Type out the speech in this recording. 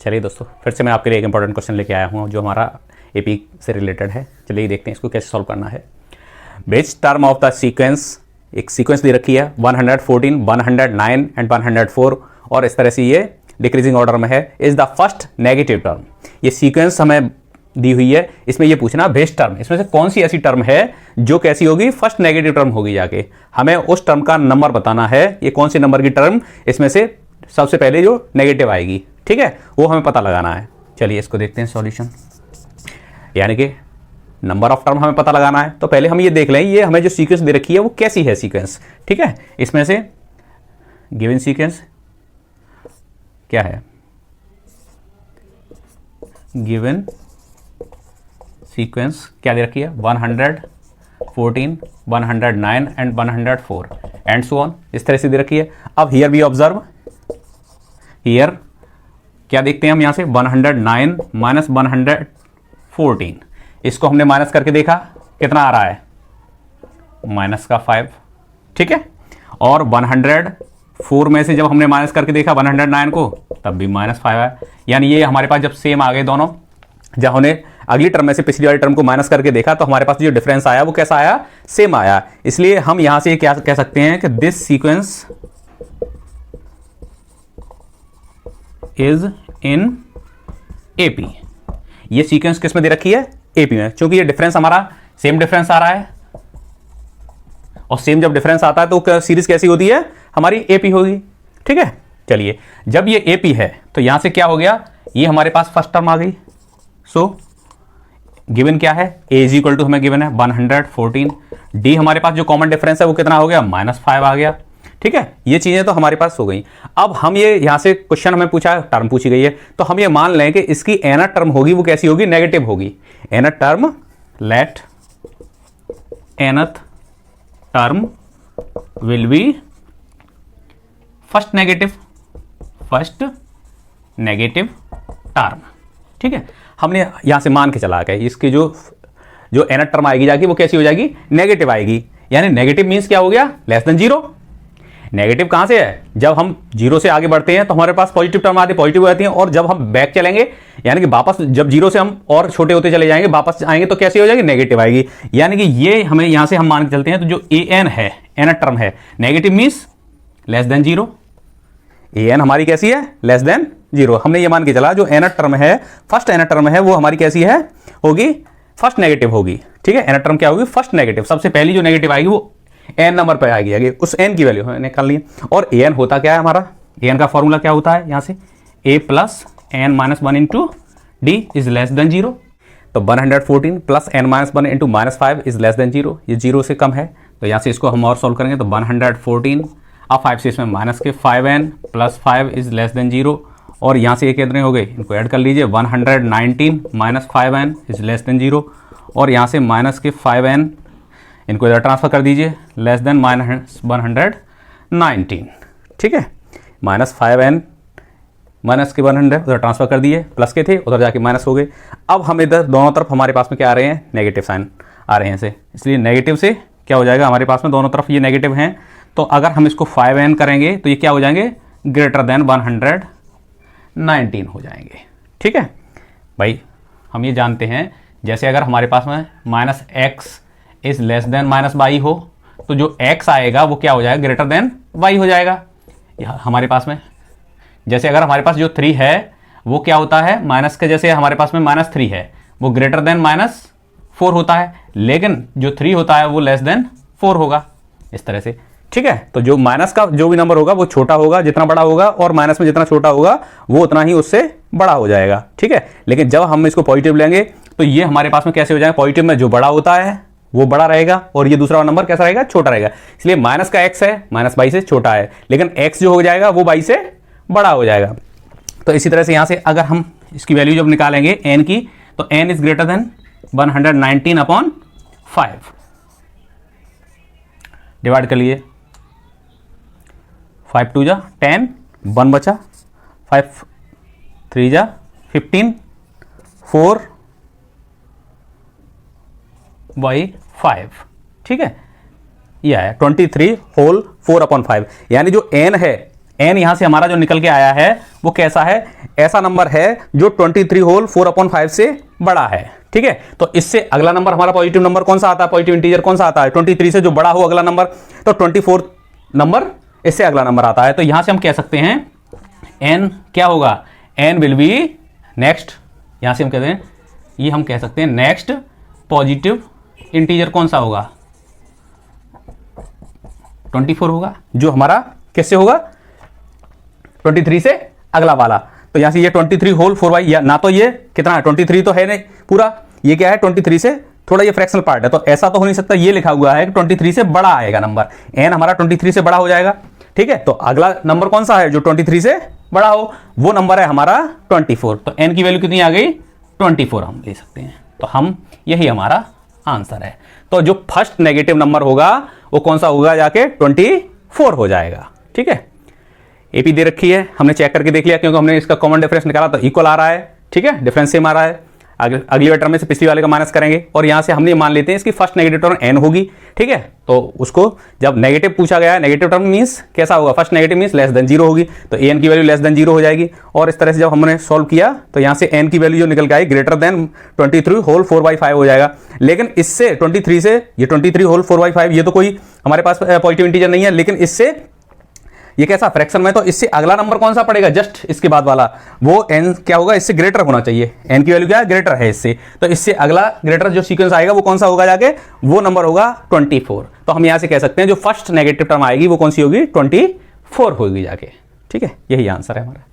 चलिए दोस्तों, फिर से मैं आपके लिए एक इंपॉर्टेंट क्वेश्चन लेके आया हूँ जो हमारा एपी से रिलेटेड है। चलिए देखते हैं इसको कैसे सॉल्व करना है। बेच टर्म ऑफ द सीक्वेंस, एक सीक्वेंस दी रखी है 114, 109 एंड 104 और इस तरह से ये डिक्रीजिंग ऑर्डर में है। Is the first negative term. ये सीक्वेंस हमें दी हुई है, इसमें ये पूछना बेस्ट टर्म, इसमें से कौन सी ऐसी टर्म है जो कैसी होगी, फर्स्ट नेगेटिव टर्म होगी। जाके हमें उस टर्म का नंबर बताना है, ये कौन सी नंबर की टर्म इसमें से सबसे पहले जो नेगेटिव आएगी, ठीक है, वो हमें पता लगाना है। चलिए इसको देखते हैं सॉल्यूशन। यानी कि नंबर ऑफ टर्म हमें पता लगाना है, तो पहले हम ये देख लें ये हमें जो सीक्वेंस दे रखी है वो कैसी है सीक्वेंस, ठीक है। इसमें से गिवन सीक्वेंस क्या है, गिवन सीक्वेंस क्या दे रखी है 114, 109 एंड 104 एंड सो ऑन, इस तरह से दे रखी है। अब हियर वी ऑब्जर्व, हियर क्या देखते हैं हम यहां से 109 माइनस 114, इसको हमने माइनस करके देखा कितना आ रहा है, माइनस का 5, ठीक है। और 104 में से जब हमने माइनस करके देखा 109 को, तब भी माइनस 5 है। यानी ये हमारे पास जब सेम आ गए दोनों, जब हमने अगली टर्म में से पिछली वाली टर्म को माइनस करके देखा तो हमारे पास जो डिफरेंस आया वो कैसा आया, सेम आया। इसलिए हम यहां से क्या कह सकते हैं कि this sequence is in AP. ये सीक्वेंस किस में दे रखी है, एपी में, क्योंकि ये डिफरेंस हमारा सेम डिफरेंस आ रहा है और सेम जब डिफरेंस आता है तो सीरीज कैसी होती है, हमारी एपी होगी, ठीक है। चलिए जब ये एपी है तो यहां से क्या हो गया, ये हमारे पास फर्स्ट टर्म आ गई। सो गिवन क्या है, ए इज इक्वल टू हमें गिवन है 114, डी हमारे पास जो कॉमन डिफरेंस है वो कितना हो गया, -5 आ गया, ठीक है। ये चीजें तो हमारे पास हो गई। अब हम ये यहां से क्वेश्चन हमें पूछा, टर्म पूछी गई है, तो हम ये मान लें कि इसकी nth टर्म होगी वो कैसी होगी, नेगेटिव होगी। nth term, let nth term will be first negative term, ठीक है। हमने यहां से मान के चला गए इसकी जो nth टर्म आएगी जाके वो कैसी हो जाएगी, नेगेटिव आएगी। यानी नेगेटिव मींस क्या हो गया, लेस देन जीरो। नेगेटिव कहां से है, जब हम जीरो से आगे बढ़ते हैं तो हमारे पास पॉजिटिव टर्म आती है, पॉजिटिव हो जाती है, और जब हम बैक चलेंगे यानी कि वापस जब जीरो से हम और छोटे होते चले जाएंगे, वापस आएंगे तो कैसी हो जाएगी, नेगेटिव आएगी। यानी कि ये हमें यहां से हम मान के चलते हैं, तो जो an है, nth टर्म है, negative means less than zero. an हमारी कैसी है, लेस देन जीरो। हमने ये मान के चला जो nth टर्म है, फर्स्ट nth टर्म है, वो हमारी कैसी है, होगी फर्स्ट नेगेटिव होगी, ठीक है। nth टर्म क्या होगी, फर्स्ट नेगेटिव, सबसे पहली जो नेगेटिव आएगी वो n नंबर पर आएगी, उस n की वैल्यू हमने निकाल ली। और an होता क्या है हमारा, an का फॉर्मूला क्या होता है, यहां से a plus n minus 1 into D is less than zero. तो 114 plus n minus 1 into -5 is less than zero, ये जीरो से कम है। तो यहां से इसको हम और सॉल्व करेंगे तो 114, अब 5 से इसमें माइनस के 5n plus 5 is less than zero, और यहाँ से ये कितने हो गए, इनको ऐड कर लीजिए, 119 minus 5n is less than zero, और यहाँ से माइनस के 5n इनको इधर ट्रांसफर कर दीजिए, लेस देन -119, ठीक है। -5n माइनस के 100 उधर ट्रांसफर कर दिए, प्लस के थे उधर जाके माइनस हो गए। अब हम इधर दोनों तरफ हमारे पास में क्या आ रहे हैं, नेगेटिव साइन आ रहे हैं से, इसलिए नेगेटिव से क्या हो जाएगा, हमारे पास में दोनों तरफ ये नेगेटिव हैं, तो अगर हम इसको 5n करेंगे तो ये क्या हो जाएंगे, ग्रेटर देन 119 हो जाएंगे, ठीक है भाई। हम ये जानते हैं जैसे अगर हमारे पास में -x is less than -y हो, तो जो x आएगा वो क्या हो जाएगा, ग्रेटर देन y हो जाएगा। हमारे पास में जैसे अगर हमारे पास जो 3 है वो क्या होता है, माइनस के, जैसे हमारे पास में -3 है वो ग्रेटर देन -4 होता है, लेकिन जो 3 होता है वो लेस देन 4 होगा, इस तरह से, ठीक है। तो जो माइनस का जो भी नंबर होगा वो छोटा होगा, जितना बड़ा होगा, और माइनस में जितना छोटा होगा वो उतना ही उससे बड़ा हो जाएगा, ठीक है। लेकिन जब हम इसको पॉजिटिव लेंगे तो ये हमारे पास में कैसे हो जाएगा, पॉजिटिव में जो बड़ा होता है वो बड़ा रहेगा और ये दूसरा नंबर कैसा रहेगा, छोटा रहेगा। इसलिए माइनस का x है, माइनस y से छोटा है, लेकिन x जो हो जाएगा वो y से बड़ा हो जाएगा। तो इसी तरह से यहां से अगर हम इसकी वैल्यू जब निकालेंगे n की, तो n is greater than 119/5, divide कर लिए, 5 2 जा 10, 1 बचा, 5 3 जा 15, 4 बाई 5, ठीक है। यह है 23 होल 4/5, यानी जो n है n यहां से हमारा जो निकल के आया है वो कैसा है, ऐसा नंबर है जो 23 होल 4/5 से बड़ा है। ठीक है, तो इससे अगला नंबर हमारा पॉजिटिव नंबर कौन सा आता है, पॉजिटिव इंटीजर कौन सा आता है, 23 से जो बड़ा हो अगला नंबर, तो 24 नंबर इससे अगला नंबर आता है। तो यहां से हम कह सकते हैं n क्या होगा, n विल बी नेक्स्ट, यहां से हम कहते हैं ये हम कह सकते हैं नेक्स्ट पॉजिटिव इंटीजर कौन सा होगा, 24 होगा, जो हमारा किससे होगा, 23 से अगला वाला। तो यहां से ये 23 होल 4 या ना, तो ये कितना है 23 तो है नहीं पूरा, ये क्या है 23 से थोड़ा ये फ्रैक्शनल पार्ट है, तो ऐसा तो हो नहीं सकता, ये लिखा हुआ है कि 23 से बड़ा आएगा नंबर, n हमारा 23 से बड़ा हो जाएगा। ठीक है, तो अगला नंबर कौन सा है जो 23 से बड़ा हो, वो नंबर है हमारा 24। तो n की वैल्यू कितनी आ गई, 24 हम ले सकते हैं। तो हम यही हमारा आंसर है। तो जो फर्स्ट नेगेटिव नंबर होगा वो कौन सा होगा, जाके 24 हो जाएगा। ठीक है, एपी दे रखी है, हमने चेक करके देख लिया क्योंकि हमने इसका कॉमन डिफरेंस निकाला तो इक्वल आ रहा है। ठीक है, डिफरेंस सेम आ रहा है, अगली टर्म में से पिछली वाले का माइनस करेंगे और यहां से हमने मान लेते हैं इसकी फर्स्ट नेगेटिव टर्म n होगी। ठीक है, तो उसको जब नेगेटिव पूछा गया है, नेगेटिव टर्म मींस कैसा होगा, first negative means less than 0 होगी, तो an की वैल्यू लेस देन 0 हो जाएगी। और इस तरह से जब हमने सॉल्व किया तो यहां से n की वैल्यू जो निकल के आई ग्रेटर देन 23 होल 4/5 हो जाएगा। लेकिन इससे 23 से ये 23 होल 4/5 ये तो कोई हमारे पास पॉजिटिव इंटीजर नहीं है, लेकिन इससे ये कैसा फ्रैक्शन में, तो इससे अगला नंबर कौन सा पड़ेगा, जस्ट इसके बाद वाला, वो n क्या होगा, इससे ग्रेटर होना चाहिए, n की वैल्यू क्या है, ग्रेटर है इससे, तो इससे अगला ग्रेटर जो सीक्वेंस आएगा वो कौन सा होगा, जाके वो नंबर होगा 24। तो हम यहां से कह सकते हैं जो फर्स्ट नेगेटिव टर्म आएगी वो कौन सी होगी, 24 होगी जाके। ठीक है, यही आंसर है हमारा।